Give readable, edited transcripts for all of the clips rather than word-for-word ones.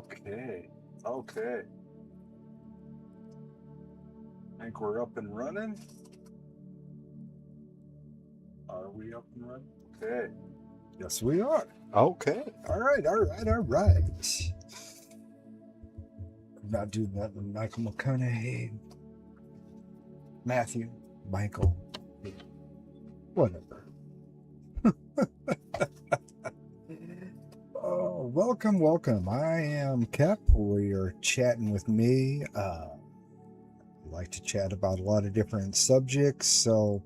Okay. Okay. I think we're up and running. Are we up and running? Okay. Yes, we are. Okay. All right. All right. All right. I'm not doing that with Michael McConaughey, Matthew, Michael, whatever. Oh, welcome, welcome. I am Kep. We are chatting with me. I like to chat about a lot of different subjects. So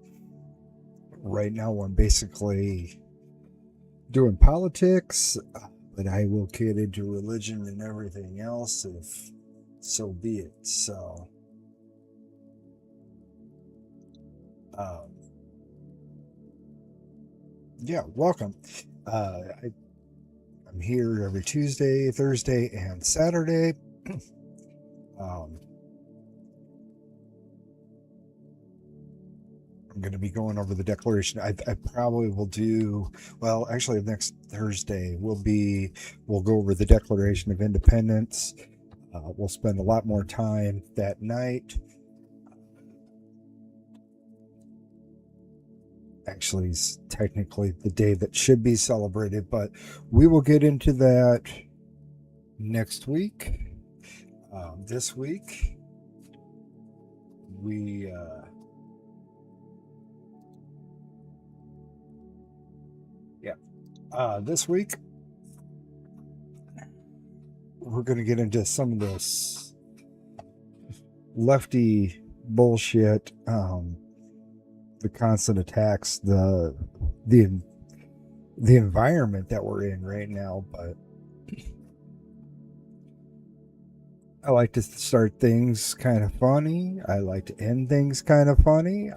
right now I'm basically doing politics, but I will get into religion and everything else if so be it. So, um, yeah, welcome. I'm here every Tuesday, Thursday, and Saturday. um, I'm going to be going over the Declaration. I probably will do, well, actually, next Thursday we'll go over the Declaration of Independence. We'll spend a lot more time that night. Actually, it's technically the day that should be celebrated, but we will get into that next week. This week, we this week we're going to get into some of this lefty bullshit, the constant attacks, the environment that we're in right now. But I like to start things kind of funny. I like to end things kind of funny.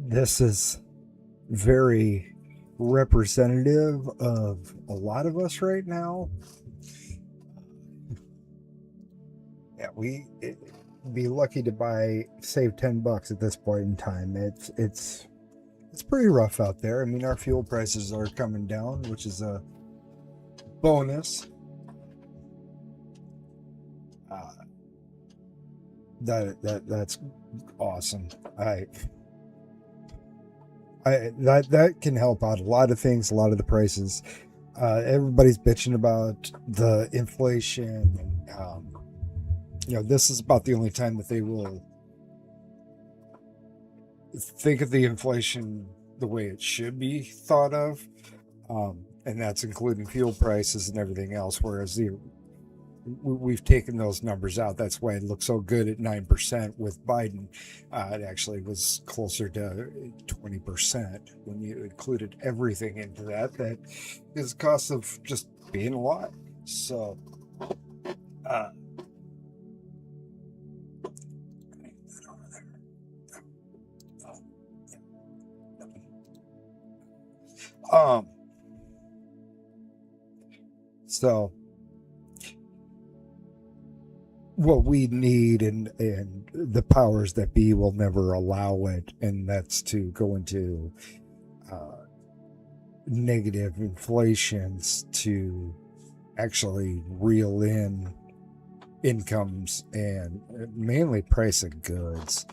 This is very representative of a lot of us right now. Yeah, be lucky to save $10 at this point in time. It's pretty rough out there. I mean, our fuel prices are coming down, which is a bonus. That's awesome. That can help out a lot of things, a lot of the prices. Everybody's bitching about the inflation, and this is about the only time that they will think of the inflation the way it should be thought of, and that's including fuel prices and everything else. Whereas we've taken those numbers out. That's why it looks so good at 9% with Biden. It actually was closer to 20% when you included everything into that. That is the cost of just being alive. So, so what we need, and the powers that be will never allow it, and that's to go into negative inflations to actually reel in incomes and mainly price of goods.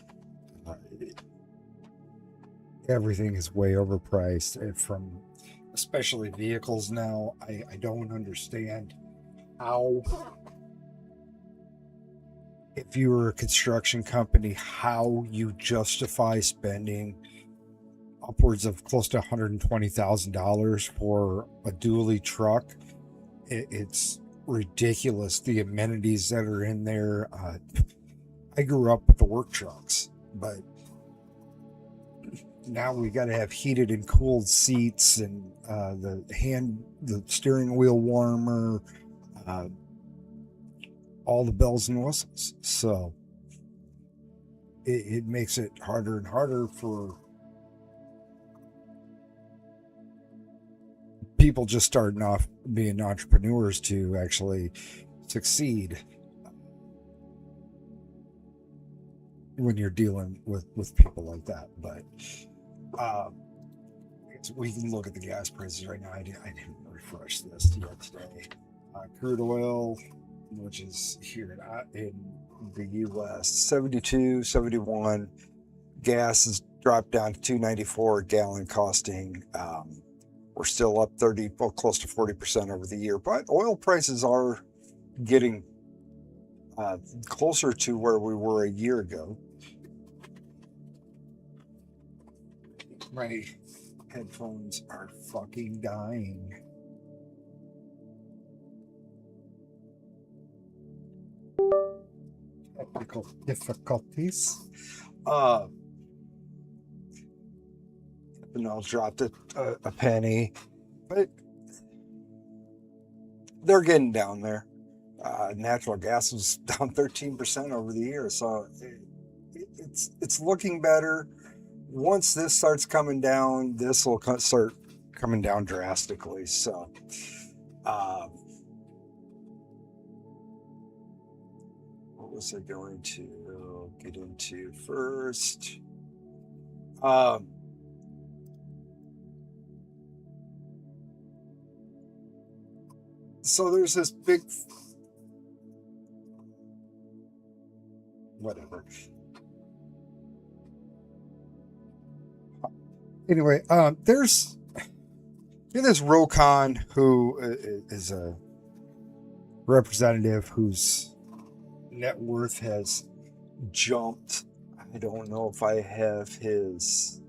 Everything is way overpriced, from especially vehicles now. I don't understand how, if you were a construction company, how you justify spending upwards of close to $120,000 for a dually truck. It's ridiculous, the amenities that are in there. I grew up with the work trucks, but now we got to have heated and cooled seats, and the steering wheel warmer, all the bells and whistles. So it makes it harder and harder for people just starting off being entrepreneurs to actually succeed when you're dealing with people like that. But we can look at the gas prices right now. I didn't refresh this yet today. Crude oil, which is here in the U.S., 72, 71. Gas has dropped down to 2.94 a gallon costing. We're still up 30, well, close to 40% over the year, but oil prices are getting closer to where we were a year ago. My headphones are fucking dying. Technical difficulties. Ethanol dropped a penny, but they're getting down there. Natural gas was down 13% over the year, so it's looking better. Once this starts coming down, this will start coming down drastically. So, what was I going to get into first? So there's this big, whatever. Anyway, there's this Rokon who is a representative whose net worth has jumped. I don't know if I have his.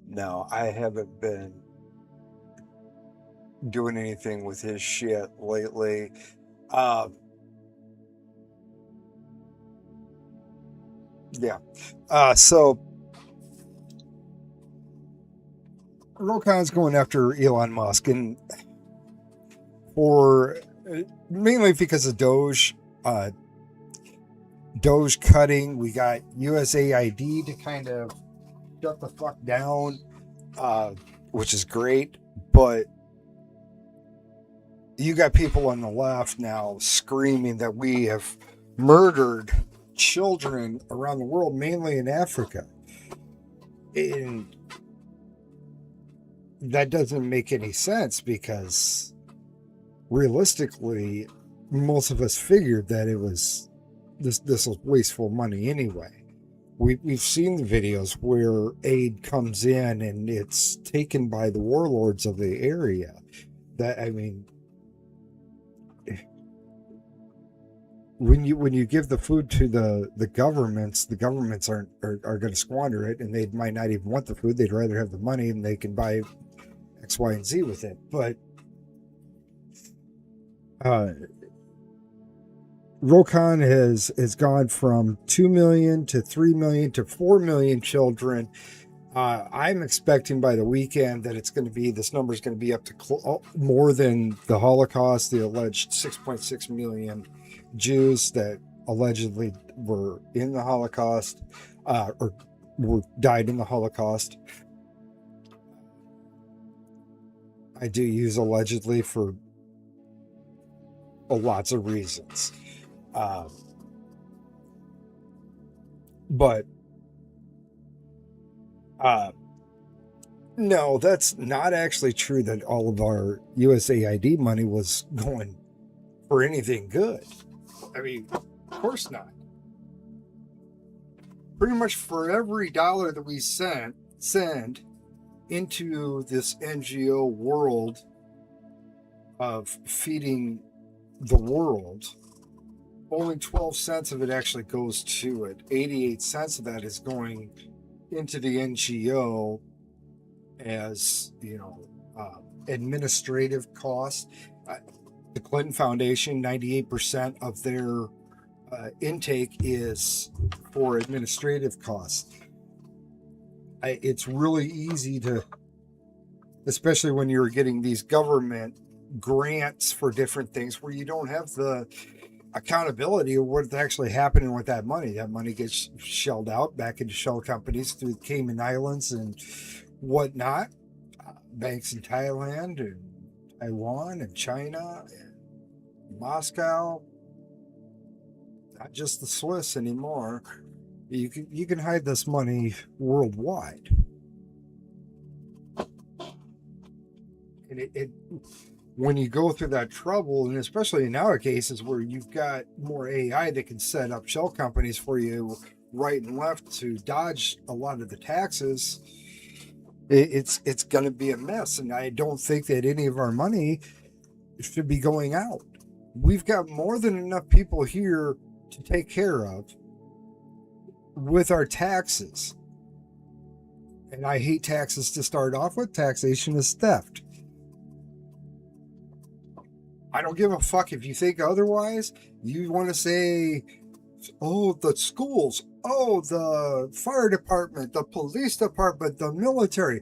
No, I haven't been doing anything with his shit lately. Yeah. So Rokon's going after Elon Musk, and for mainly because of Doge cutting. We got USAID to kind of shut the fuck down, which is great, but you got people on the left now screaming that we have murdered children around the world, mainly in Africa. And that doesn't make any sense, because realistically, most of us figured that it was this was wasteful money anyway. We've seen the videos where aid comes in and it's taken by the warlords of the area. That, I mean, when you give the food to the governments are going to squander it, and they might not even want the food. They'd rather have the money, and they can buy X, Y, and Z with it. But Rokon has gone from 2 million to 3 million to 4 million children. I'm expecting by the weekend that this number is going to be up to more than the Holocaust, the alleged 6.6 million Jews that allegedly were in the Holocaust, or died in the Holocaust. I do use allegedly for lots of reasons. But no, that's not actually true, that all of our USAID money was going for anything good. I mean, of course not. Pretty much for every dollar that we send into this NGO world of feeding the world, only 12 cents of it actually goes to it. 88 cents of that is going into the NGO as, administrative costs. The Clinton Foundation, 98% of their intake is for administrative costs. It's really easy to, especially when you're getting these government grants for different things where you don't have the accountability of what's actually happening with that money. That money gets shelled out back into shell companies through the Cayman Islands and whatnot, banks in Thailand and Taiwan and China and Moscow, not just the Swiss anymore. You can hide this money worldwide. And it when you go through that trouble, and especially in our cases where you've got more AI that can set up shell companies for you right and left to dodge a lot of the taxes, it's going to be a mess. And I don't think that any of our money should be going out. We've got more than enough people here to take care of with our taxes. And I hate taxes to start off with. Taxation is theft. I don't give a fuck if you think otherwise. You want to say, oh, the schools, oh, the fire department, the police department, the military.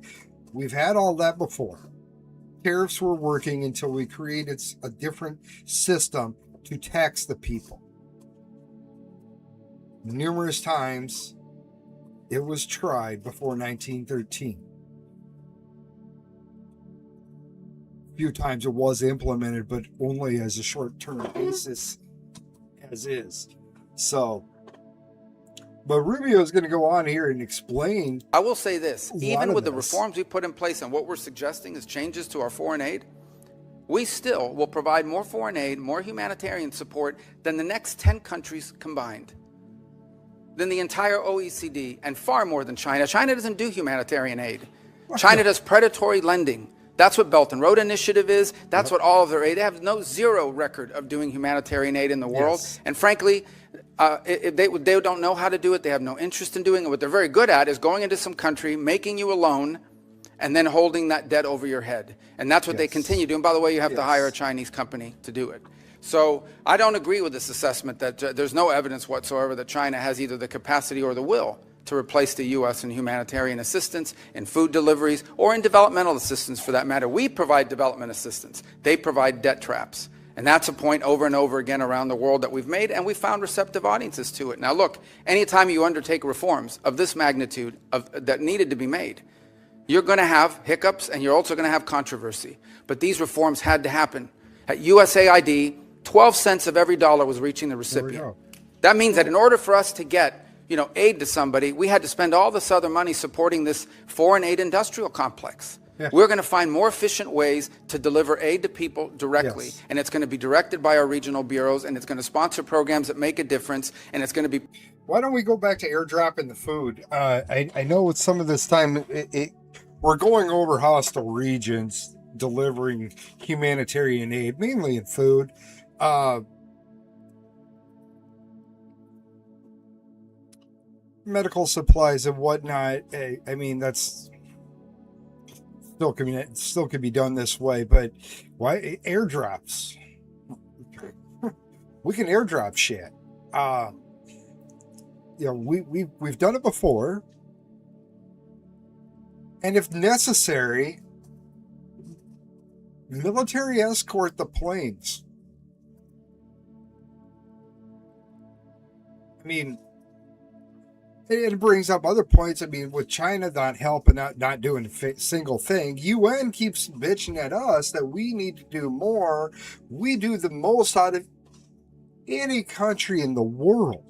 We've had all that before. Tariffs were working until we created a different system to tax the people. Numerous times it was tried before 1913. Few times it was implemented, but only as a short-term basis, as is. So, but Rubio is going to go on here and explain. I will say this, even with the reforms we put in place and what we're suggesting is changes to our foreign aid, we still will provide more foreign aid, more humanitarian support than the next 10 countries combined, than the entire OECD, and far more than China. China doesn't do humanitarian aid. China does predatory lending. That's what Belt and Road Initiative is. That's what all of their aid. They have zero record of doing humanitarian aid in the world. Yes. And frankly, they don't know how to do it. They have no interest in doing it. What they're very good at is going into some country, making you a loan, and then holding that debt over your head. And that's what they continue doing. By the way, you have to hire a Chinese company to do it. So I don't agree with this assessment that there's no evidence whatsoever that China has either the capacity or the will to replace the U.S. in humanitarian assistance, in food deliveries, or in developmental assistance for that matter. We provide development assistance. They provide debt traps. And that's a point over and over again around the world that we've made, and we've found receptive audiences to it. Now look, anytime you undertake reforms of this magnitude that needed to be made, you're going to have hiccups and you're also going to have controversy. But these reforms had to happen. At USAID, 12 cents of every dollar was reaching the recipient. That means that in order for us to get aid to somebody, we had to spend all this other money supporting this foreign aid industrial complex. Yeah. We're going to find more efficient ways to deliver aid to people directly, and it's going to be directed by our regional bureaus, and it's going to sponsor programs that make a difference, and it's going to be... Why don't we go back to airdropping the food? I know with some of this time, we're going over hostile regions, delivering humanitarian aid, mainly in food. Medical supplies and whatnot. I mean, that's still could be done this way, but why airdrops? We can airdrop shit. We've done it before, and if necessary, military escort the planes. I mean, it brings up other points. I mean, with China not helping out, not doing a single thing, UN keeps bitching at us that we need to do more. We do the most out of any country in the world.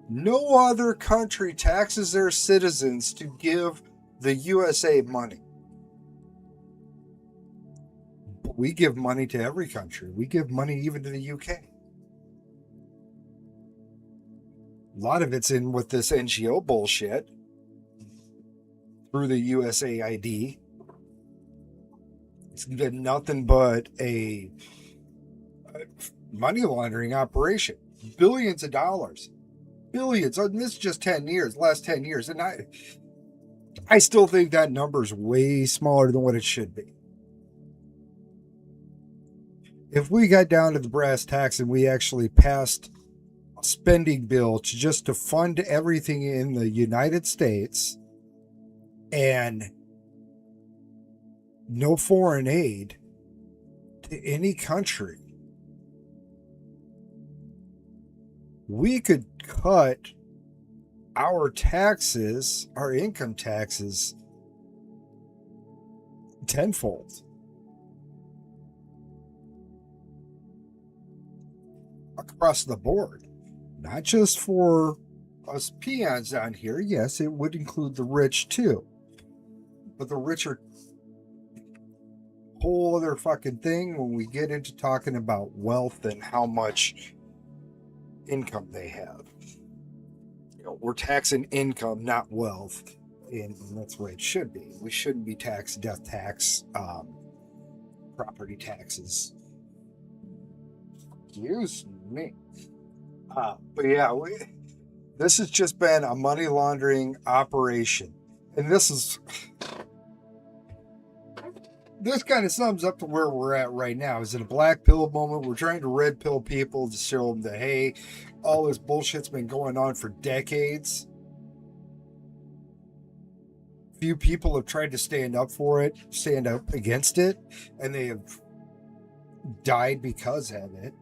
No other country taxes their citizens to give the USA money. But we give money to every country. We give money even to the UK. A lot of it's in with this NGO bullshit through the USAID. It's been nothing but a money laundering operation. Billions of dollars. Billions. And this is just 10 years, last 10 years. And I still think that number is way smaller than what it should be. If we got down to the brass tacks and we actually passed spending bill to fund everything in the United States and no foreign aid to any country, we could cut our taxes, our income taxes, tenfold. Across the board. Not just for us peons down here. Yes, it would include the rich too. But the rich are whole other fucking thing when we get into talking about wealth and how much income they have. We're taxing income, not wealth, and that's the way it should be. We shouldn't be taxed death tax, property taxes. Excuse me. But yeah, this has just been a money laundering operation, and this kind of sums up to where we're at right now. Is it a black pill moment? We're trying to red pill people to show them that, hey, all this bullshit's been going on for decades. Few people have tried to stand up for it, stand up against it, and they have died because of it.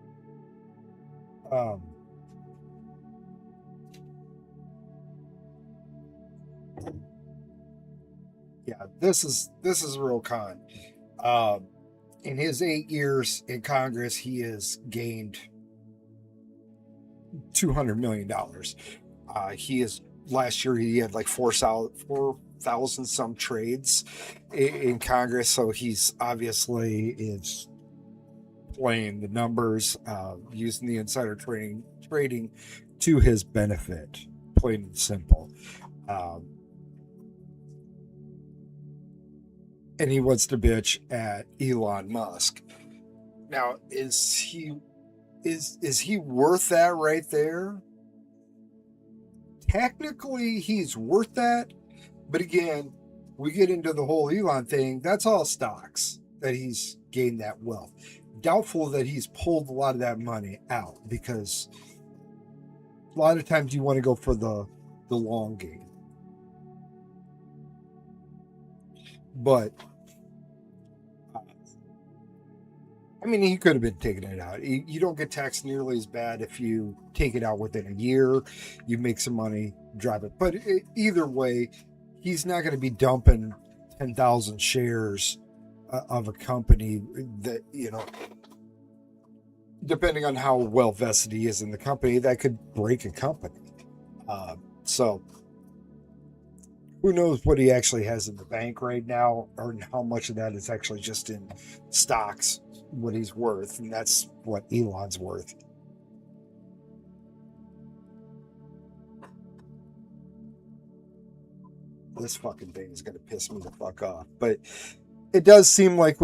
Yeah, this is a real con. In his 8 years in Congress, he has gained $200 million. Last year he had like 4,000 some trades in Congress, so he's obviously is playing the numbers, using the insider trading to his benefit, plain and simple. And he wants to bitch at Elon Musk. Now, is he worth that right there? Technically, he's worth that, but again, we get into the whole Elon thing. That's all stocks that he's gained that wealth. Doubtful that he's pulled a lot of that money out, because a lot of times you want to go for the long game. But I mean, he could have been taking it out. You don't get taxed nearly as bad if you take it out within a year. You make some money, drive it. But either way, he's not going to be dumping 10,000 shares of a company that, depending on how well vested he is in the company, that could break a company. So who knows what he actually has in the bank right now, or how much of that is actually just in stocks, what he's worth. And that's what Elon's worth. This fucking thing is going to piss me the fuck off. But it does seem like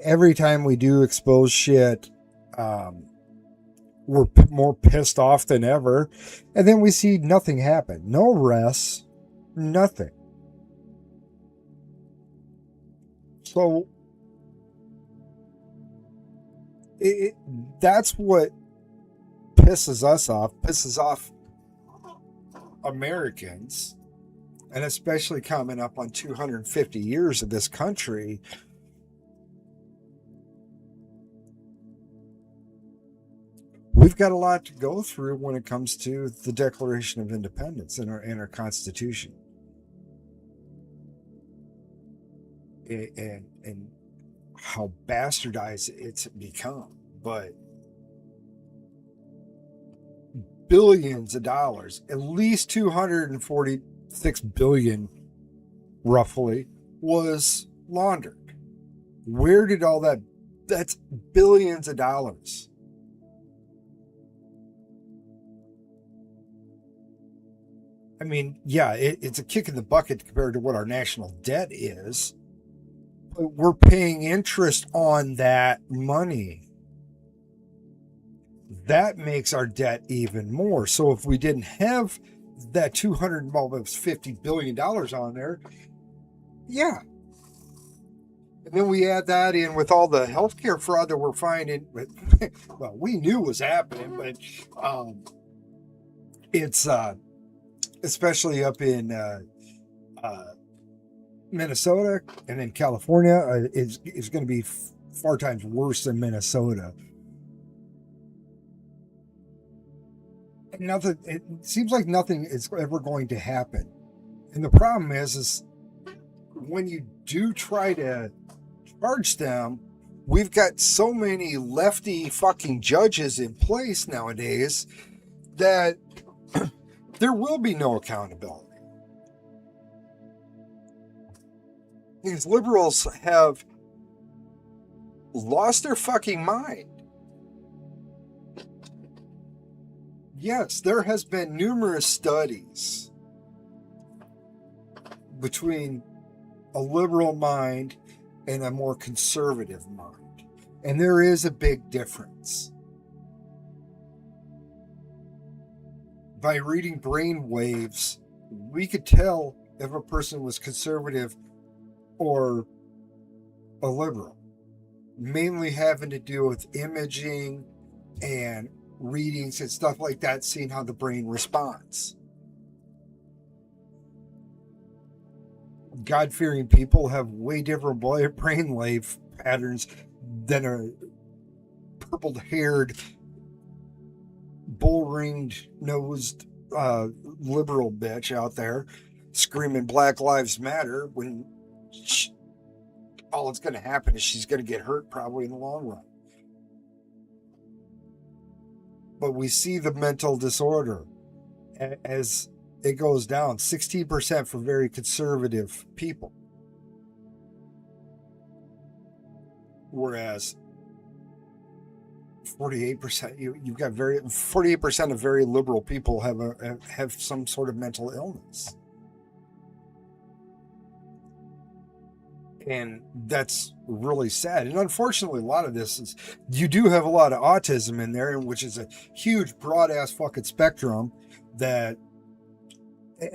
every time we do expose shit, we're more pissed off than ever. And then we see nothing happen. No arrests. Nothing. So that's what pisses us off, pisses off Americans, and especially coming up on 250 years of this country. We've got a lot to go through when it comes to the Declaration of Independence and our Constitution. And how bastardized it's become. But billions of dollars, at least 246 billion roughly, was laundered. Where did all that's billions of dollars. I mean, yeah, it's a kick in the bucket compared to what our national debt is. But we're paying interest on that money. That makes our debt even more. So if we didn't have that $250 billion on there, yeah. And then we add that in with all the healthcare fraud that we're finding. Well, we knew was happening, but it's especially up in Minnesota and then California is going to be far times worse than Minnesota. Nothing. It seems like nothing is ever going to happen, and the problem is when you do try to charge them, we've got so many lefty fucking judges in place nowadays that there will be no accountability. These liberals have lost their fucking mind. Yes, there has been numerous studies between a liberal mind and a more conservative mind. And there is a big difference. By reading brain waves, we could tell if a person was conservative or a liberal, mainly having to do with imaging and readings and stuff like that, seeing how the brain responds. God-fearing people have way different brain wave patterns than a purple-haired, bull-ringed nosed liberal bitch out there screaming Black Lives Matter when all that's going to happen is she's going to get hurt probably in the long run. But we see the mental disorder as it goes down 16% for very conservative people, whereas 48% you've got 48% of very liberal people have some sort of mental illness, and that's really sad. And unfortunately, a lot of this is, you do have a lot of autism in there, which is a huge broad ass fucking spectrum that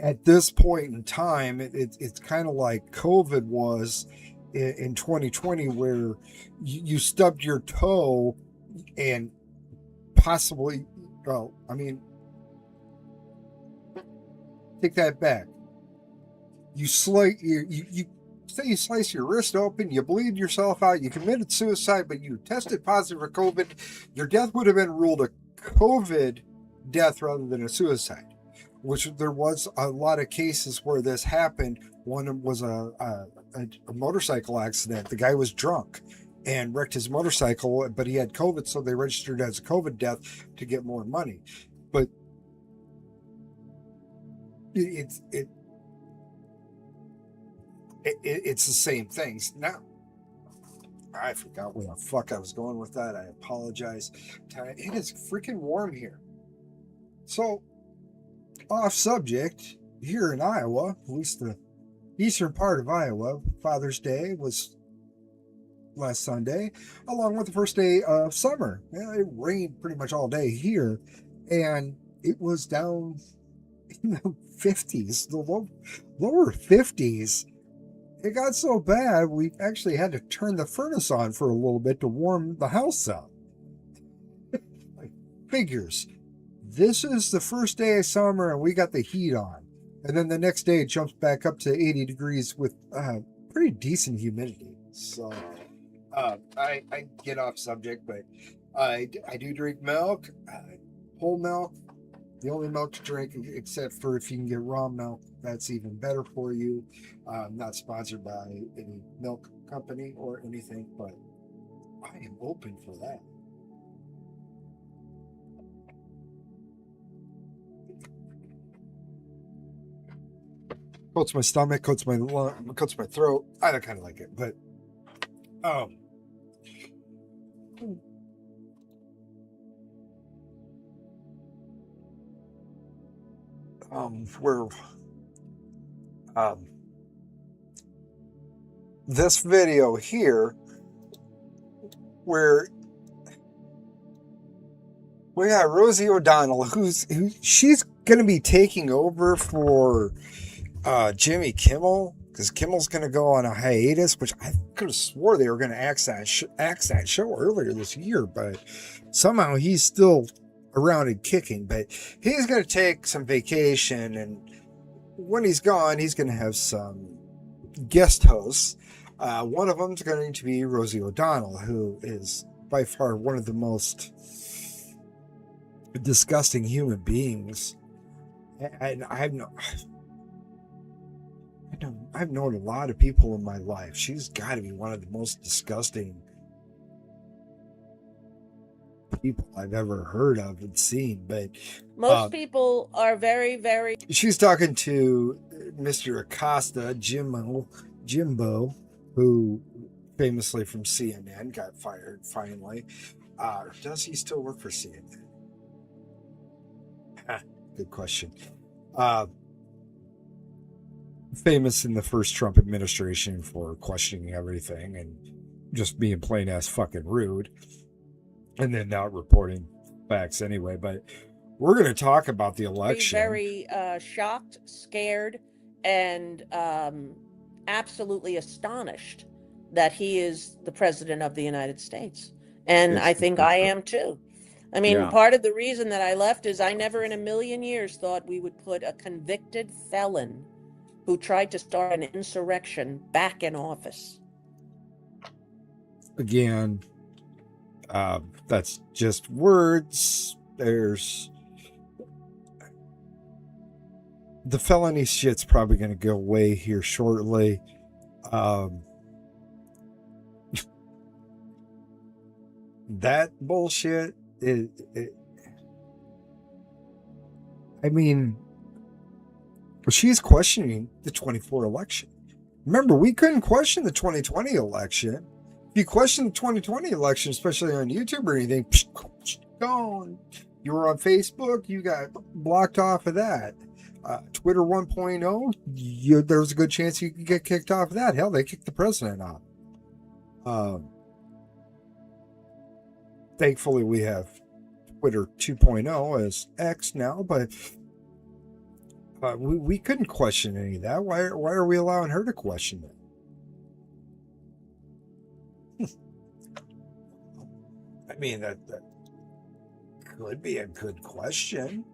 at this point in time, it's kind of like COVID was in 2020, where you stubbed your toe and possibly, well, I mean, take that back. You say you slice your wrist open, you bleed yourself out, you committed suicide, but you tested positive for COVID, your death would have been ruled a COVID death rather than a suicide. Which there was a lot of cases where this happened. One was a motorcycle accident. The guy was drunk and wrecked his motorcycle, but he had COVID, so they registered as a COVID death to get more money. But it's the same things. Now, I forgot where the fuck I was going with that. I apologize. It is freaking warm here. So, off subject, here in Iowa, at least the eastern part of Iowa, Father's Day was last Sunday, along with the first day of summer. It rained pretty much all day here, and it was down in the 50s, the lower 50s. It got so bad, we actually had to turn the furnace on for a little bit to warm the house up. Like, figures. This is the first day of summer and we got the heat on. And then the next day it jumps back up to 80 degrees with pretty decent humidity. So I get off subject, but I do drink milk, whole milk. The only milk to drink, except for if you can get raw milk, that's even better for you. Not sponsored by any milk company or anything, but I am open for that. Coats my stomach, coats my lung, coats my throat. I don't kind of like it, but where this video here, where we got Rosie O'Donnell, she's gonna be taking over for Jimmy Kimmel, because Kimmel's going to go on a hiatus, which I could have swore they were going to axe that show earlier this year, but somehow he's still around and kicking. But he's going to take some vacation, and when he's gone, he's going to have some guest hosts. One of them is going to be Rosie O'Donnell, who is by far one of the most disgusting human beings. And I've known a lot of people in my life. She's got to be one of the most disgusting people I've ever heard of and seen. But most people are very, very. She's talking to Mr. Acosta, Jimbo, who famously from CNN, got fired finally. Does he still work for CNN? Good question. Famous in the first Trump administration for questioning everything and just being plain ass fucking rude, and then not reporting facts anyway. But we're going to talk about the election. Very shocked, scared, and absolutely astonished that he is the president of the United States. And I think I am too. I mean, part of the reason that I left is I never in a million years thought we would put a convicted felon who tried to start an insurrection back in office. Again, that's just words. There's the felony shit's probably going to go away here shortly. That bullshit I mean, she's questioning the 24 election. Remember, we couldn't question the 2020 election. If you question the 2020 election, especially on YouTube or anything, gone. You were on Facebook, you got blocked off of that. Twitter 1.0, there was a good chance you could get kicked off of that. Hell, they kicked the president off. Thankfully, we have Twitter 2.0 as X now, but we couldn't question any of that. Why are we allowing her to question it? I mean, that could be a good question.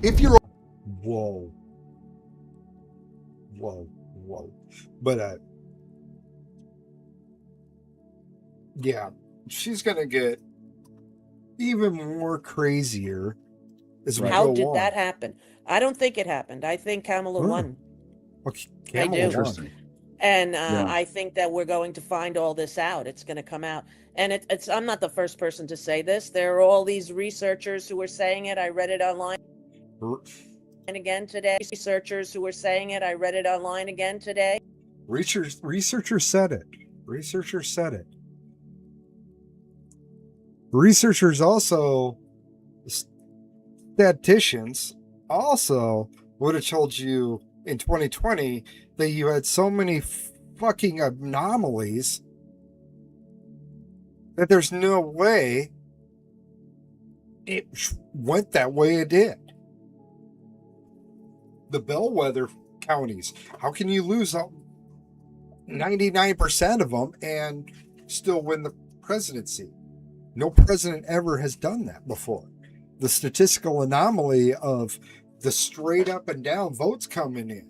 If you're... Whoa. But, yeah, she's going to get even more crazier as we go on. How did that happen? I don't think it happened. I think Kamala won. Okay, Kamala won. And I think that we're going to find all this out. It's going to come out. And it's I'm not the first person to say this. There are all these researchers who are saying it. I read it online again today. Researchers who are saying it. I read it online again today. Researchers said it. Researchers said it. Researchers also, statisticians also would have told you in 2020 that you had so many fucking anomalies that there's no way it went that way it did. The bellwether counties, how can you lose 99% of them and still win the presidency? No president ever has done that before. The statistical anomaly of the straight up and down votes coming in.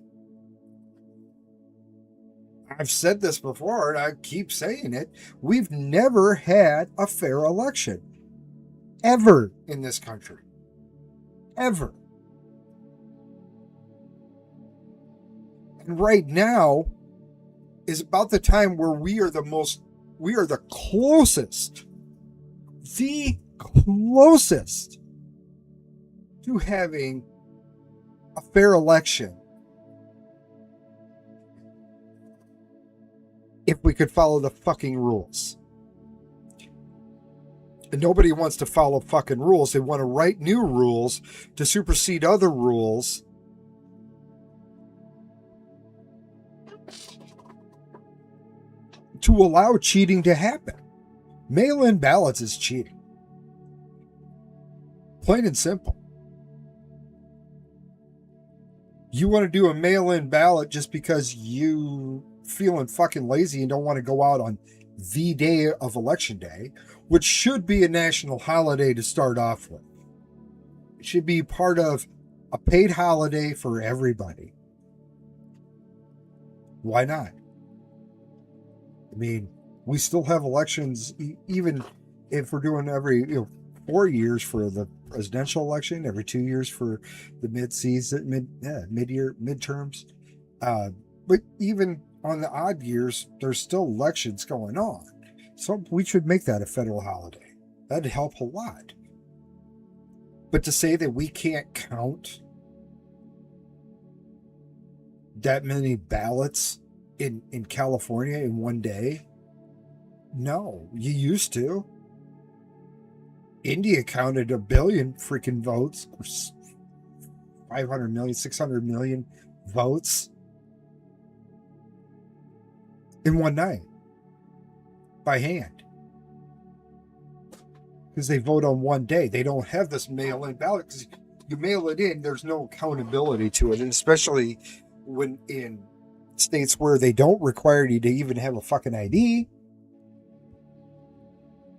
I've said this before and I keep saying it. We've never had a fair election. Ever in this country. Ever. And right now is about the time where we are the closest to having a fair election if we could follow the fucking rules. And nobody wants to follow fucking rules. They want to write new rules to supersede other rules. To allow cheating to happen. Mail-in ballots is cheating. Plain and simple. You want to do a mail-in ballot just because you feeling fucking lazy and don't want to go out on the day of election day, which should be a national holiday to start off with. It should be part of a paid holiday for everybody. Why not? I mean, we still have elections, even if we're doing every 4 years for the presidential election, every 2 years for the midterms. But even on the odd years, there's still elections going on. So we should make that a federal holiday. That'd help a lot. But to say that we can't count that many ballots in California in one day, No, you used to. India counted 1 billion freaking votes, 500 million, 600 million votes in one night by hand. Because they vote on one day. They don't have this mail-in ballot, because you mail it in, there's no accountability to it. And especially when in states where they don't require you to even have a fucking ID,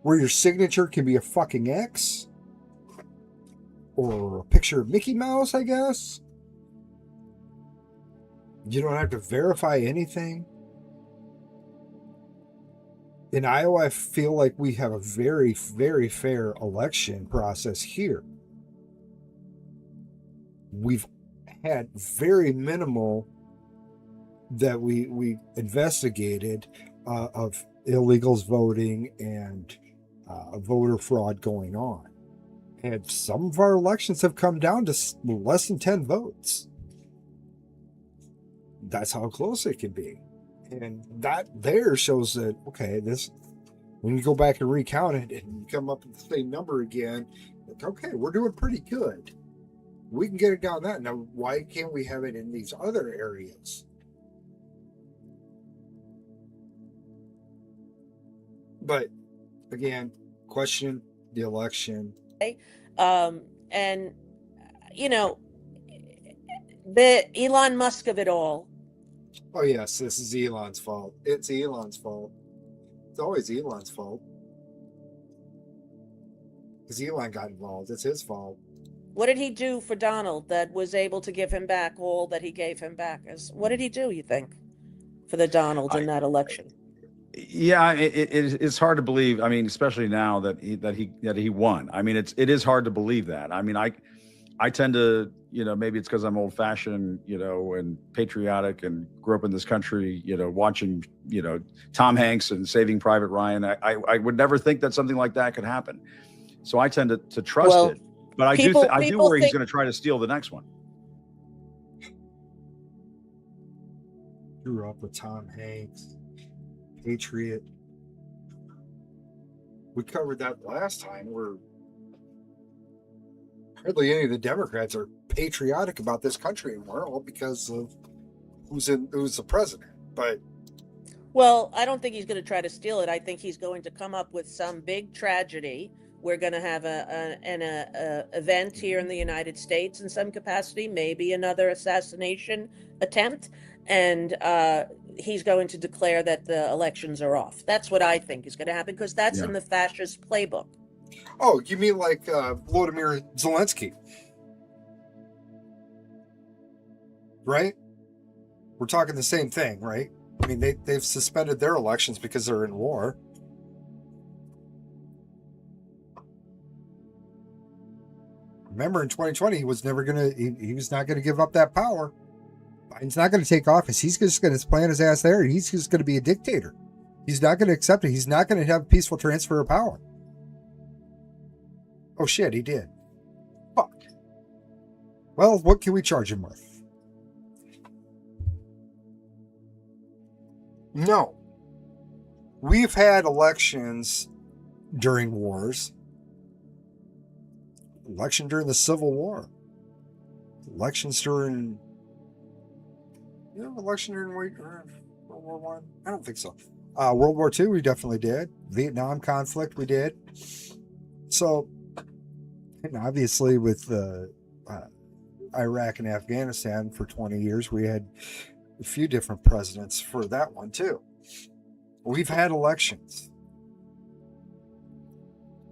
where your signature can be a fucking X or a picture of Mickey Mouse, I guess. You don't have to verify anything. In Iowa, I feel like we have a very, very fair election process here. We've had very minimal that we investigated of illegals voting and voter fraud going on. And some of our elections have come down to less than 10 votes. That's how close it can be. And that there shows that, okay, this, when you go back and recount it and you come up with the same number again, like, okay, we're doing pretty good. We can get it down that. Now, why can't we have it in these other areas? But again, question the election. And, you know, the Elon Musk of it all. Oh, yes, this is Elon's fault. It's Elon's fault. It's always Elon's fault. Because Elon got involved. It's his fault. What did he do for Donald that was able to give him back all that he gave him back? What did he do, you think, for the Donald in that election? Yeah, it's hard to believe. I mean, especially now that he won. I mean, it is hard to believe that. I mean, I tend to, maybe it's because I'm old fashioned, and patriotic and grew up in this country, watching, Tom Hanks and Saving Private Ryan. I would never think that something like that could happen. So I tend to trust it. But I do worry he's going to try to steal the next one. Grew up with Tom Hanks, Patriot. We covered that last time, where hardly any of the Democrats are patriotic about this country anymore, all because of who's the president. But well, I don't think he's going to try to steal it. I think he's going to come up with some big tragedy. We're going to have an event here in the United States in some capacity, maybe another assassination attempt, and he's going to declare that the elections are off. That's what I think is going to happen, because that's in the fascist playbook. Oh, you mean like Volodymyr Zelensky? Right? We're talking the same thing, right? I mean, they've suspended their elections because they're in war. Remember, in 2020, he was not going to give up that power. Biden's not going to take office. He's just going to plant his ass there, and he's just going to be a dictator. He's not going to accept it. He's not going to have a peaceful transfer of power. Oh, shit, he did. Fuck. Well, what can we charge him with? No. We've had elections during wars. Election during the Civil War. Elections during... election during World War One? I don't think so. World War II, we definitely did. Vietnam conflict, we did. So, and obviously with Iraq and Afghanistan for 20 years, we had a few different presidents for that one too. We've had elections.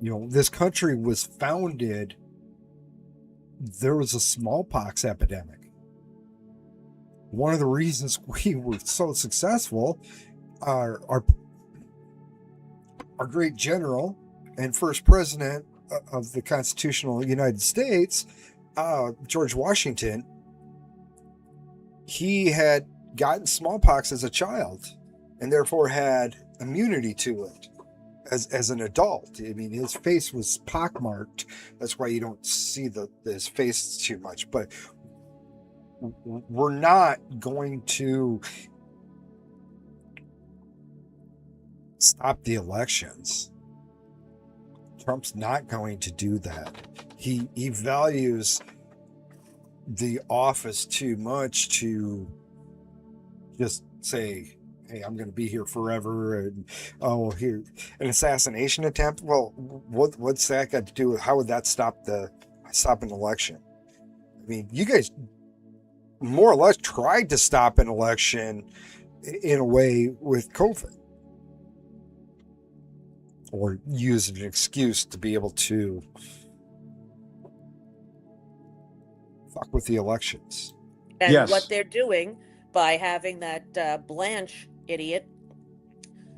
This country was founded, there was a smallpox epidemic. One of the reasons we were so successful, our great general and first president of the constitutional United States, George Washington, he had gotten smallpox as a child and therefore had immunity to it as an adult. I mean, his face was pockmarked. That's why you don't see his face too much. But we're not going to stop the elections. Trump's not going to do that. He values the office too much to just say, hey, I'm going to be here forever, and here an assassination attempt. Well, what's that got to do with, how would that stop an election? I mean, you guys more or less tried to stop an election in a way with COVID, or use an excuse to be able to fuck with the elections. And Yes. what they're doing by having that Blanche idiot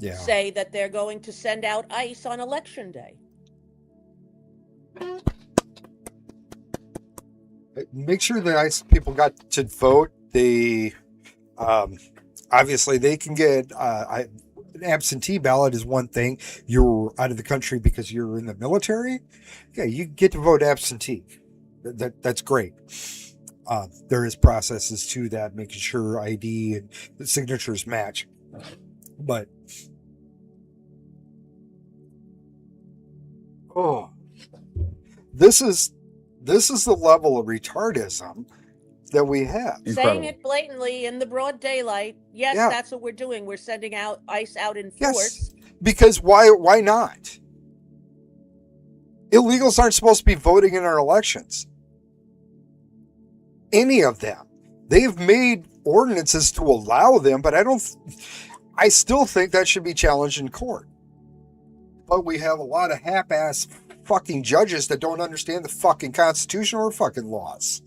say that they're going to send out ICE on election day. Make sure the ICE people got to vote. They obviously they can get an absentee ballot is one thing. You're out of the country because you're in the military. Yeah, you get to vote absentee. That's great. There is processes to that, making sure ID and the signatures match. But this is the level of retardism that we have. Incredible. Saying it blatantly in the broad daylight. Yes, that's what we're doing. We're sending out ICE out in force. Because why not? Illegals aren't supposed to be voting in our elections. Any of them. They've made ordinances to allow them, but I still think that should be challenged in court. But we have a lot of half-ass fucking judges that don't understand the fucking Constitution or fucking laws.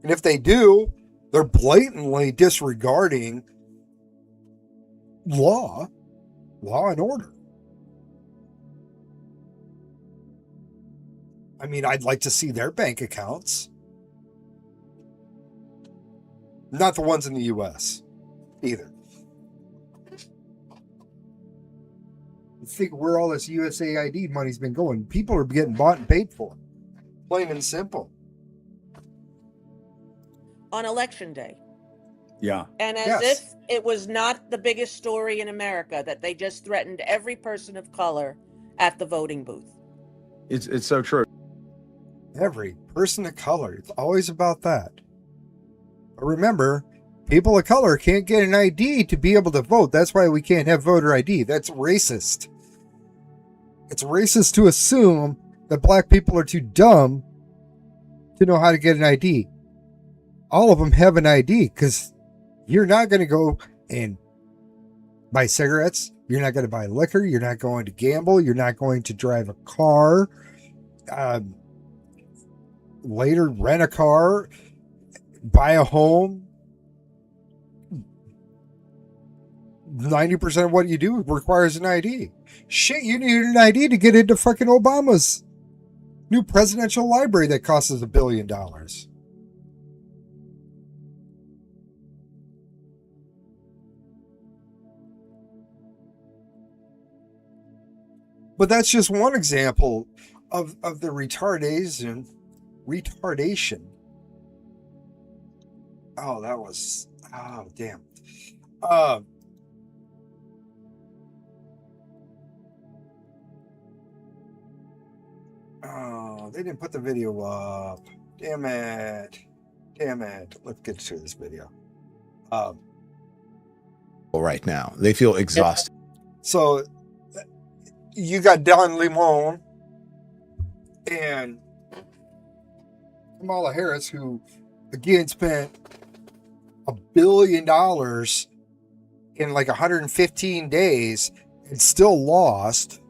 And if they do, they're blatantly disregarding law and order. I mean, I'd like to see their bank accounts. Not the ones in the U.S. either. Think where all this USAID money's been going. People are getting bought and paid for. Plain and simple. On election day. Yeah. And as if it was not the biggest story in America that they just threatened every person of color at the voting booth. It's so true. Every person of color. It's always about that. But remember, people of color can't get an ID to be able to vote. That's why we can't have voter ID. That's racist. It's racist to assume that black people are too dumb to know how to get an ID. All of them have an ID, because you're not going to go and buy cigarettes. You're not going to buy liquor. You're not going to gamble. You're not going to drive a car. Later, rent a car, buy a home. 90% of what you do requires an ID. Shit, you need an ID to get into fucking Obama's new presidential library that costs us $1 billion. But that's just one example of the retardation. Oh, damn. They didn't put the video up. Damn it. Let's get to this video. Right now, they feel exhausted. So you got Don Lemon and Kamala Harris, who again spent $1 billion in like 115 days and still lost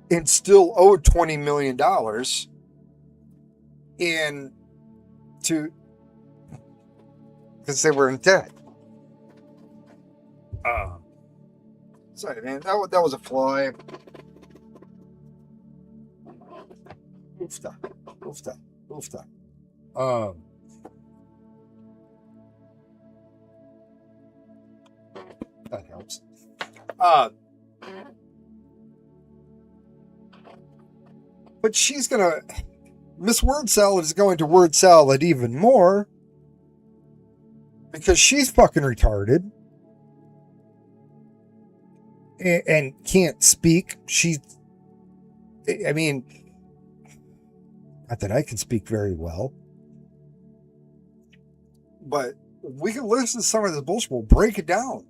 and still owed $20 million because they were in debt. Sorry, man. That was a fly. Oofta. That helps. But she's gonna. Miss Word Salad is going to word salad even more because she's fucking retarded. and can't speak. I mean, not that I can speak very well, but we can listen to some of this bullshit. We'll break it down.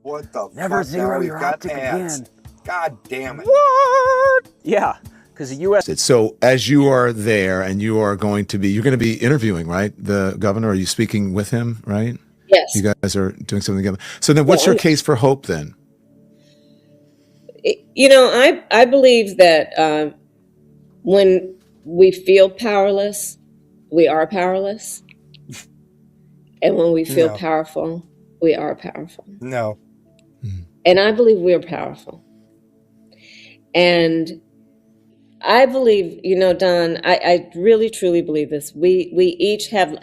What the Never fuck? zero Now we've your got optic ads. again. God damn it. What? Yeah, because the U.S. So as you are there and you're going to be interviewing, right? The governor, are you speaking with him, right? Yes. You guys are doing something together. So then what's your case for hope then? You know, I believe that when we feel powerless, we are powerless. And when we feel powerful, we are powerful. No. And I believe we are powerful. And I believe, you know, Don, I really truly believe this. We each have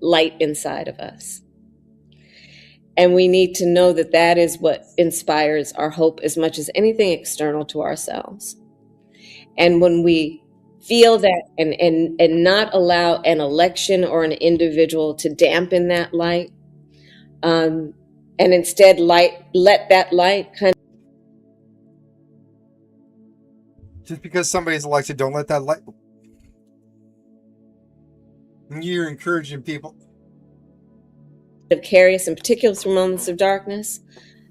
light inside of us. And we need to know that that is what inspires our hope as much as anything external to ourselves. And when we feel that and not allow an election or an individual to dampen that light, and instead let that light kind of. Just because somebody's elected, don't let that light. You're encouraging people. Carry us in particular through moments of darkness,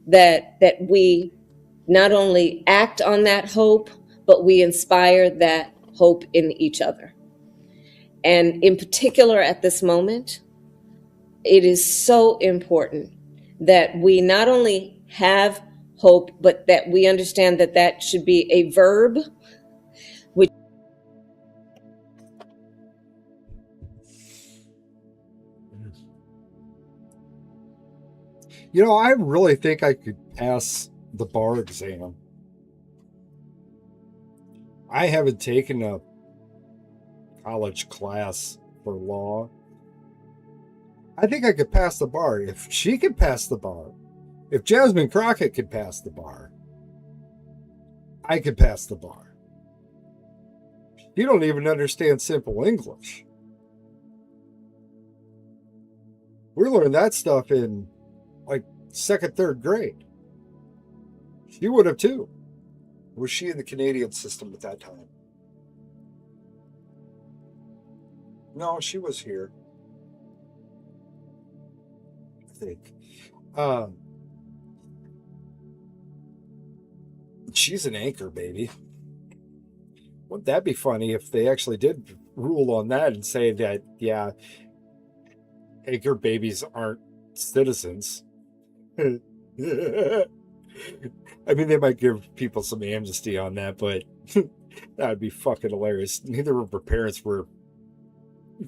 that we not only act on that hope, but we inspire that hope in each other. And in particular at this moment, it is so important that we not only have hope, but that we understand that that should be a verb, which You know, I really think I could pass the bar exam. I haven't taken a college class for law. I think I could pass the bar. If she could pass the bar, if Jasmine Crockett could pass the bar, I could pass the bar. You don't even understand simple English. We learned that stuff in like second, third grade. She would have too. Was she in the Canadian system at that time? No, she was here. I think. She's an anchor, baby. Wouldn't that be funny if they actually did rule on that and say that, yeah, anchor babies aren't citizens? I mean, they might give people some amnesty on that, but that would be fucking hilarious. Neither of her parents were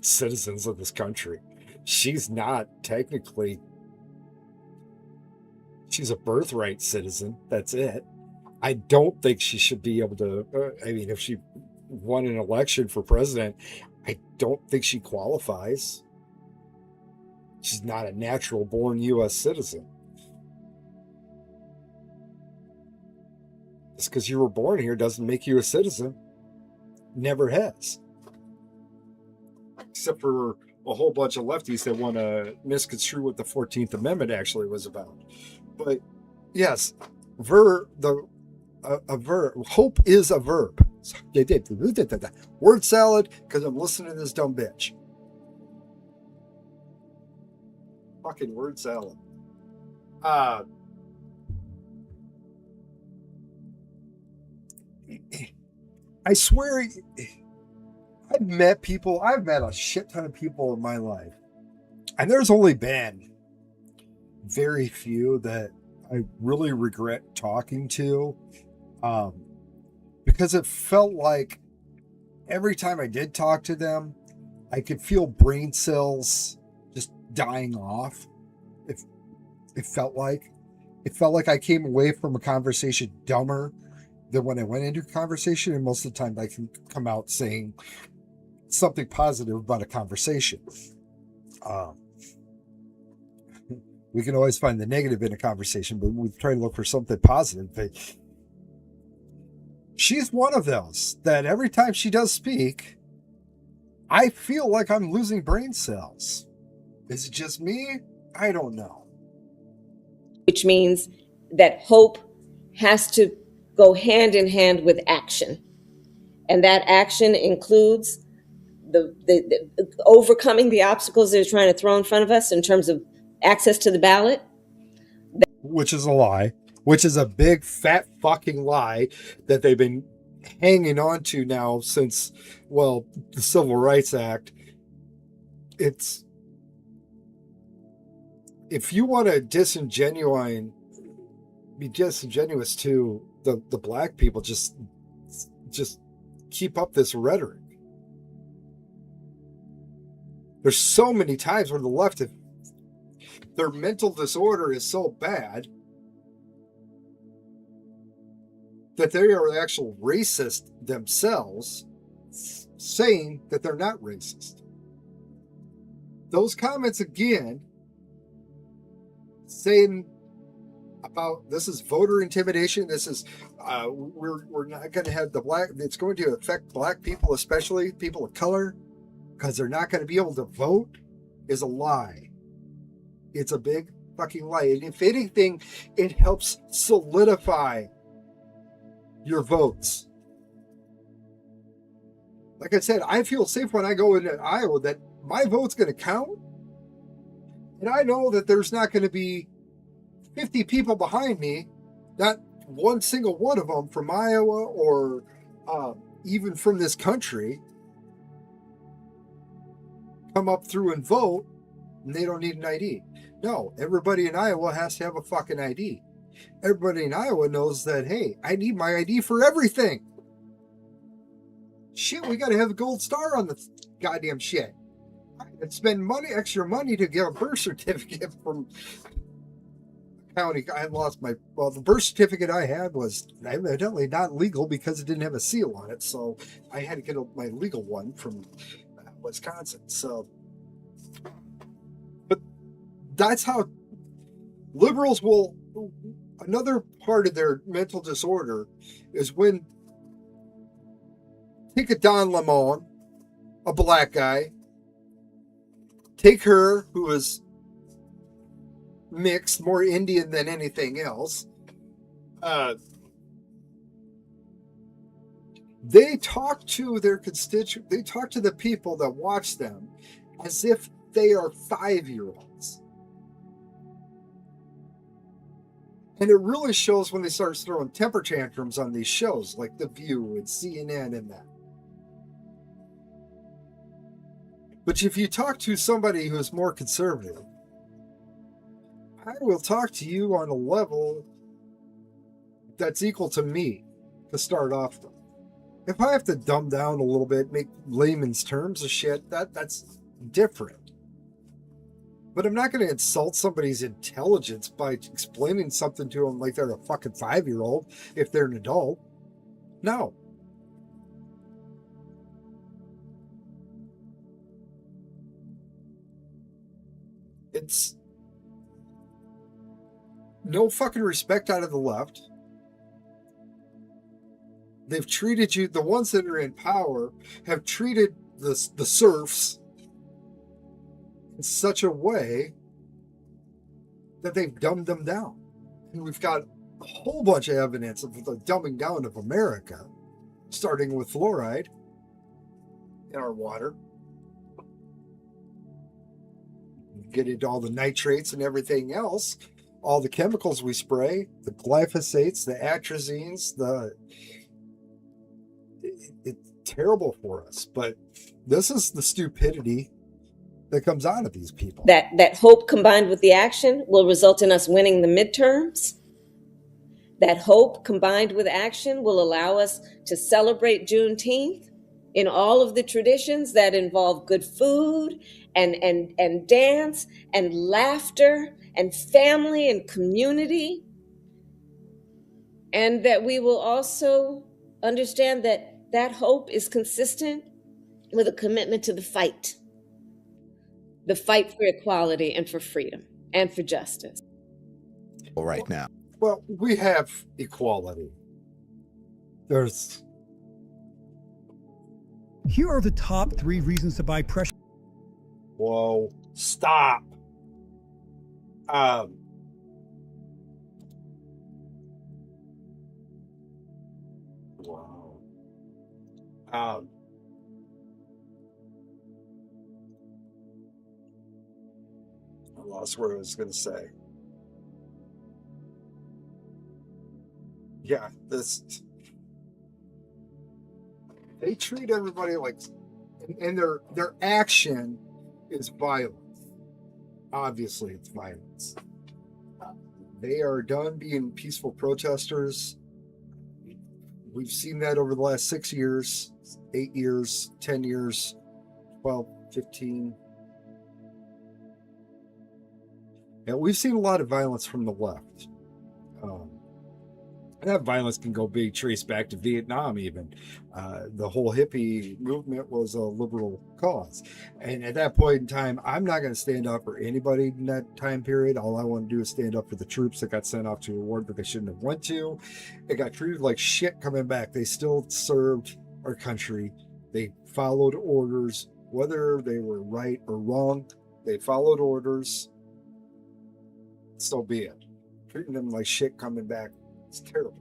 citizens of this country. She's not technically. She's a birthright citizen. That's it. I don't think she should be able to. I mean, if she won an election for president, I don't think she qualifies. She's not a natural born U.S. citizen. Just because you were born here doesn't make you a citizen. Never has. Except for a whole bunch of lefties that want to misconstrue what the 14th Amendment actually was about. But yes, hope is a verb. Word salad because I'm listening to this dumb bitch. Fucking word salad. I swear, I've met a shit ton of people in my life. And there's only been very few that I really regret talking to. Because it felt like every time I did talk to them, I could feel brain cells just dying off. It felt like I came away from a conversation dumber than when I went into a conversation, and most of the time I can come out saying something positive about a conversation. We can always find the negative in a conversation, but we try to look for something positive. But she's one of those that every time she does speak, I feel like I'm losing brain cells. Is it just me? I don't know. which means that hope has to go hand in hand with action. And that action includes the overcoming the obstacles they're trying to throw in front of us in terms of access to the ballot. Which is a lie, which is a big fat fucking lie that they've been hanging on to now since, well, the Civil Rights Act. It's, if you want to be disingenuous to the black people, just keep up this rhetoric. There's so many times where the left, their mental disorder is so bad that they are actual racist themselves, saying that they're not racist. Those comments again, saying about this is voter intimidation, this is we're not going to have it's going to affect black people, especially people of color, because they're not going to be able to vote, is a lie. It's a big fucking lie. And if anything, it helps solidify your votes. Like I said, I feel safe when I go into Iowa that my vote's going to count. And I know that there's not going to be 50 people behind me, not one single one of them from Iowa or even from this country, come up through and vote, and they don't need an ID. No, everybody in Iowa has to have a fucking ID. Everybody in Iowa knows that, hey, I need my ID for everything. Shit, we got to have a gold star on the goddamn shit. I had to spend extra money to get a birth certificate from county. I had lost the birth certificate I had was evidently not legal because it didn't have a seal on it. So I had to get my legal one from Wisconsin. So, but that's how liberals will. Another part of their mental disorder is when take a Don Lemon, a black guy, take her who is mixed, more Indian than anything else. They talk to their constituents, they talk to the people that watch them as if they are 5-year-olds. And it really shows when they start throwing temper tantrums on these shows like The View and CNN and that. But if you talk to somebody who's more conservative, I will talk to you on a level that's equal to me to start off with. If I have to dumb down a little bit, make layman's terms of shit, that's different. But I'm not going to insult somebody's intelligence by explaining something to them like they're a fucking 5-year-old if they're an adult. No. It's no fucking respect out of the left. They've treated you, the ones that are in power have treated the serfs in such a way that they've dumbed them down. And we've got a whole bunch of evidence of the dumbing down of America, starting with fluoride in our water. Get into all the nitrates and everything else, all the chemicals we spray, the glyphosates, the atrazines, it's terrible for us. But this is the stupidity that comes out of these people. That hope combined with the action will result in us winning the midterms. That hope combined with action will allow us to celebrate Juneteenth in all of the traditions that involve good food and dance and laughter and family and community. And that we will also understand that hope is consistent with a commitment to the fight for equality and for freedom and for justice. Right now. Well, we have equality. Here are the top 3 reasons to buy precious. Whoa, stop. Wow. Um, I lost what I was going to say. Yeah, they treat everybody like, and their action is violence. Obviously, it's violence. They are done being peaceful protesters. We've seen that over the last 6 years, 8 years, 10 years, 12, 15. Yeah, we've seen a lot of violence from the left. And that violence can be traced back to Vietnam, even. The whole hippie movement was a liberal cause. And at that point in time, I'm not going to stand up for anybody in that time period. All I want to do is stand up for the troops that got sent off to a war that they shouldn't have went to. They got treated like shit coming back. They still served our country. They followed orders, whether they were right or wrong. They followed orders. So be it. Treating them like shit coming back. It's terrible.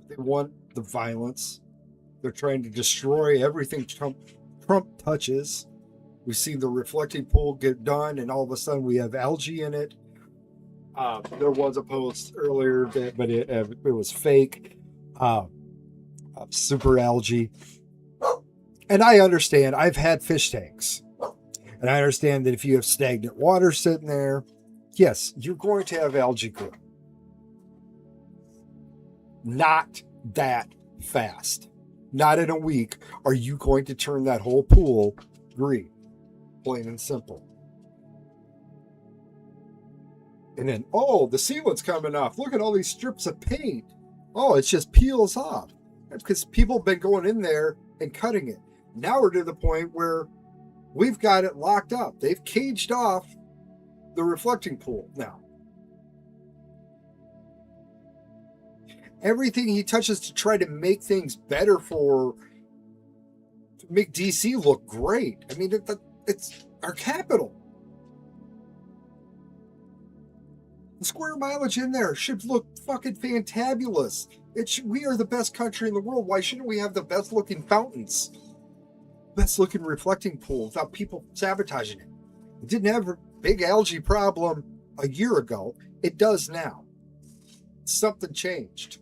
They want the violence. They're trying to destroy everything Trump touches. We've seen the reflecting pool get done, and all of a sudden we have algae in it. There was a post earlier, but it was fake. Super algae. And I understand. I've had fish tanks. And I understand that if you have stagnant water sitting there, yes, you're going to have algae grow. Not that fast. Not in a week are you going to turn that whole pool green. Plain and simple. And then, oh, the sealant's coming off. Look at all these strips of paint. Oh, it just peels off. That's because people have been going in there and cutting it. Now we're to the point where we've got it locked up. They've caged off the reflecting pool now. Everything he touches to try to make things better to make DC look great. I mean, it's our capital. The square mileage in there should look fucking fantabulous. We are the best country in the world. Why shouldn't we have the best looking fountains? Best looking reflecting pool without people sabotaging it? It didn't have a big algae problem a year ago. It does now. Something changed.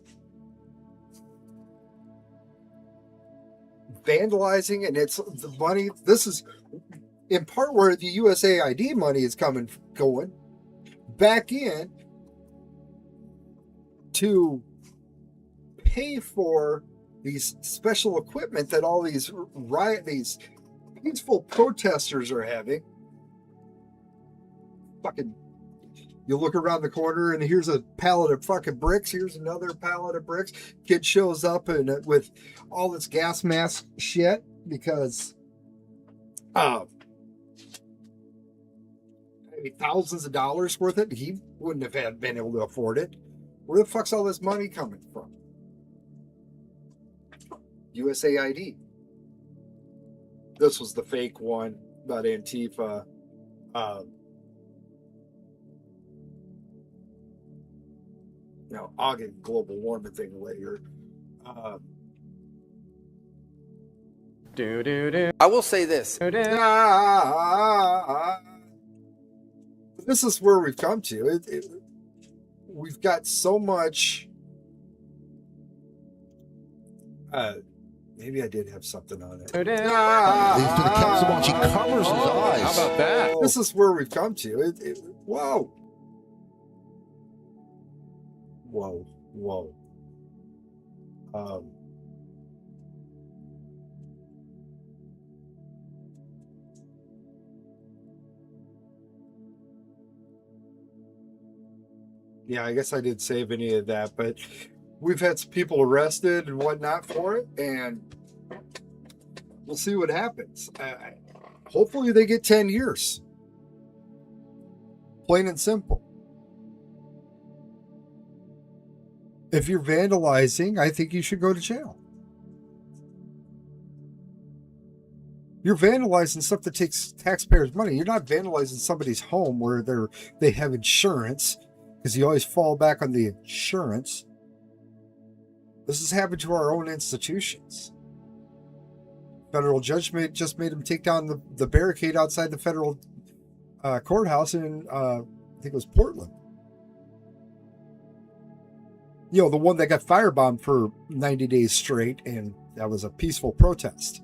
Vandalizing, and it's the money. This is in part where the USAID money is going back in to pay for these special equipment that all these peaceful protesters are having. Fucking, you look around the corner and here's a pallet of fucking bricks. Here's another pallet of bricks. Kid shows up and with all this gas mask shit because maybe thousands of dollars worth it. He wouldn't have been able to afford it. Where the fuck's all this money coming from? USAID. This was the fake one about Antifa. I'll get global warming thing later. I will say this. This is where we've come to. We've got so much. Maybe I did have something on it. Leads to the council watch. He covers his eyes. How about that? This is where we've come to. Whoa. Yeah, I guess I didn't save any of that, but we've had some people arrested and whatnot for it, and we'll see what happens. Hopefully they get 10 years. Plain and simple. If you're vandalizing, I think you should go to jail. You're vandalizing stuff that takes taxpayers' money. You're not vandalizing somebody's home where they have insurance because you always fall back on the insurance. This has happened to our own institutions. Federal judge just made him take down the barricade outside the federal courthouse in, I think it was Portland. You know, the one that got firebombed for 90 days straight, and that was a peaceful protest.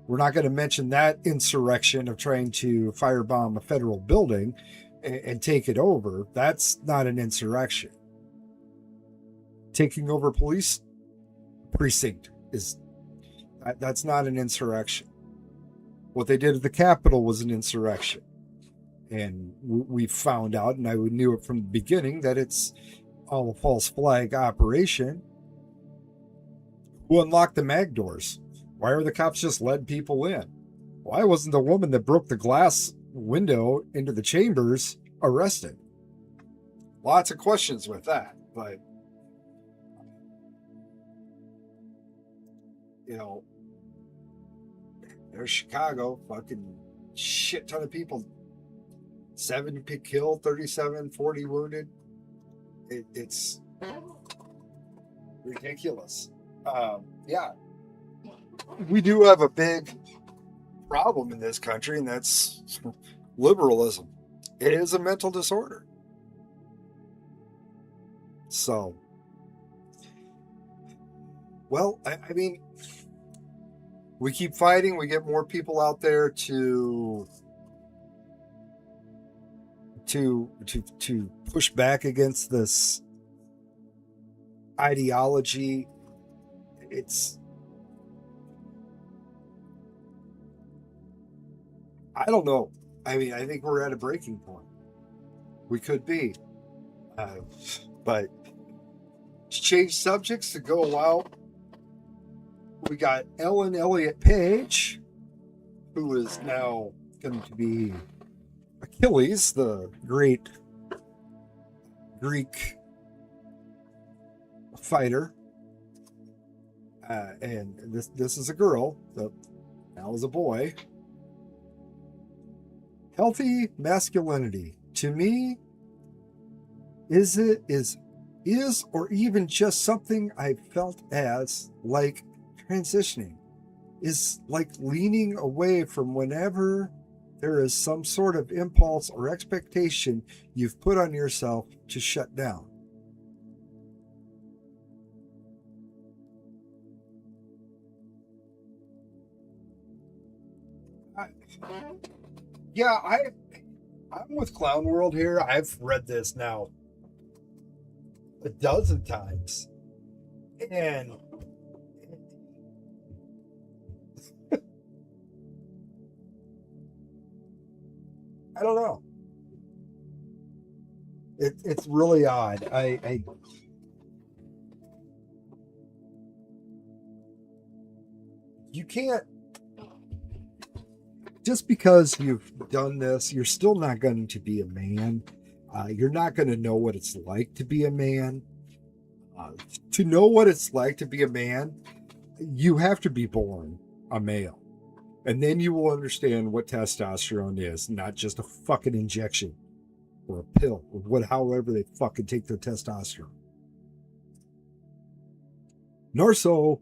We're not going to mention that insurrection of trying to firebomb a federal building and take it over. That's not an insurrection. Taking over police precinct that's not an insurrection. What they did at the Capitol was an insurrection. And we found out, and I knew it from the beginning, that it's all a false flag operation. Who unlocked the mag doors? Why are the cops just letting people in? Why wasn't the woman that broke the glass window into the chambers arrested? Lots of questions with that, but you know, there's Chicago, fucking shit ton of people, 7 killed, 37, 40 wounded. It's ridiculous. Yeah, we do have a big problem in this country, and that's liberalism. It is a mental disorder. So, well, I mean, we keep fighting. We get more people out there to push back against this ideology. I don't know. I mean, I think we're at a breaking point. We could be. But to change subjects, to go out, we got Ellen Elliott Page, who is now going to be Achilles, the great Greek fighter. And this is a girl, now is a boy. Healthy masculinity, to me, is or even just something I felt as like transitioning, is like leaning away from whenever there is some sort of impulse or expectation you've put on yourself to shut down. I'm with Clown World here. I've read this now a dozen times, and I don't know. It's really odd. You can't, just because you've done this, you're still not going to be a man. You're not going to know what it's like to be a man. To know what it's like to be a man, you have to be born a male. And then you will understand what testosterone is, not just a fucking injection or a pill or however they fucking take their testosterone. Nor so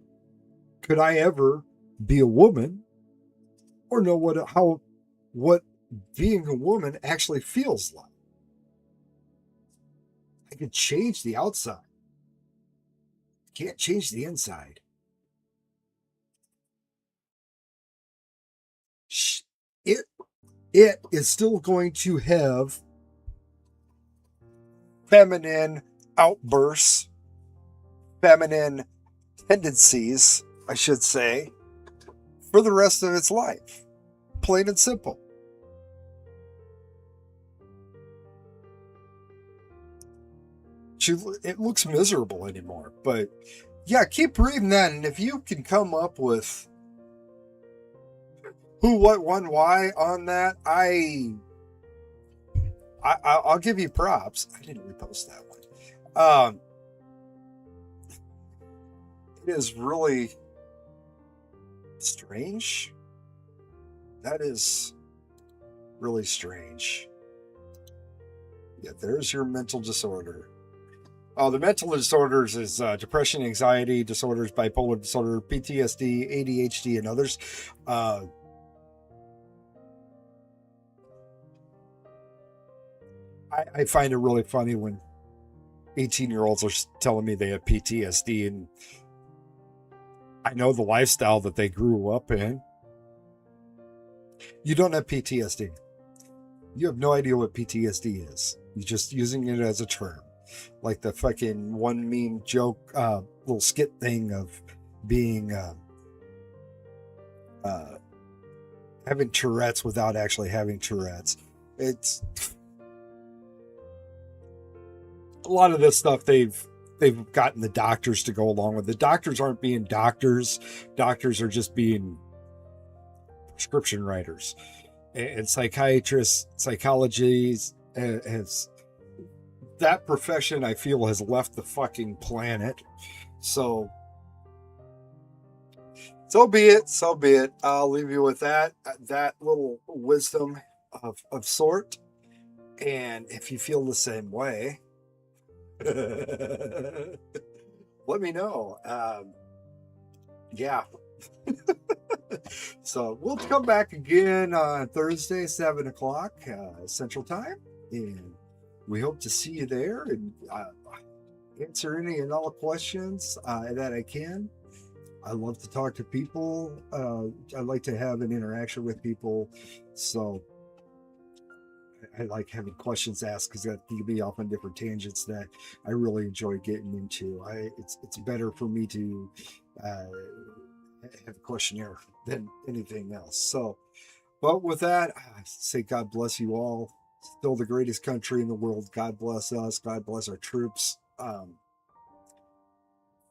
could I ever be a woman or know what being a woman actually feels like. I could change the outside. Can't change the inside. It is still going to have feminine outbursts, feminine tendencies, I should say, for the rest of its life. Plain and simple. It looks miserable anymore. But yeah, keep reading that. And if you can come up with who, what, when, why on that, I'll give you props. I didn't repost that one. It is really strange. That is really strange. Yeah, there's your mental disorder. Oh, the mental disorders is depression, anxiety disorders, bipolar disorder, PTSD, ADHD, and others. I find it really funny when 18-year-olds are telling me they have PTSD, and I know the lifestyle that they grew up in. You don't have PTSD. You have no idea what PTSD is. You're just using it as a term. Like the fucking one meme joke, little skit thing of being having Tourette's without actually having Tourette's. It's a lot of this stuff they've gotten the doctors to go along with. The doctors aren't being doctors. Doctors are just being prescription writers. And psychiatrists, psychologists, has that profession, I feel, has left the fucking planet. So be it. So be it. I'll leave you with that little wisdom of sort. And if you feel the same way, let me know. Yeah. So we'll come back again on Thursday, 7:00 Central Time, and we hope to see you there and answer any and all questions that I can. I love to talk to people. I like to have an interaction with people, so I like having questions asked because that can be off on different tangents that I really enjoy getting into. It's better for me to have a questionnaire than anything else. So, but with that, I say God bless you all. Still the greatest country in the world. God bless us. God bless our troops.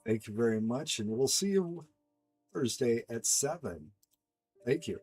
Thank you very much, and we'll see you Thursday at 7. Thank you.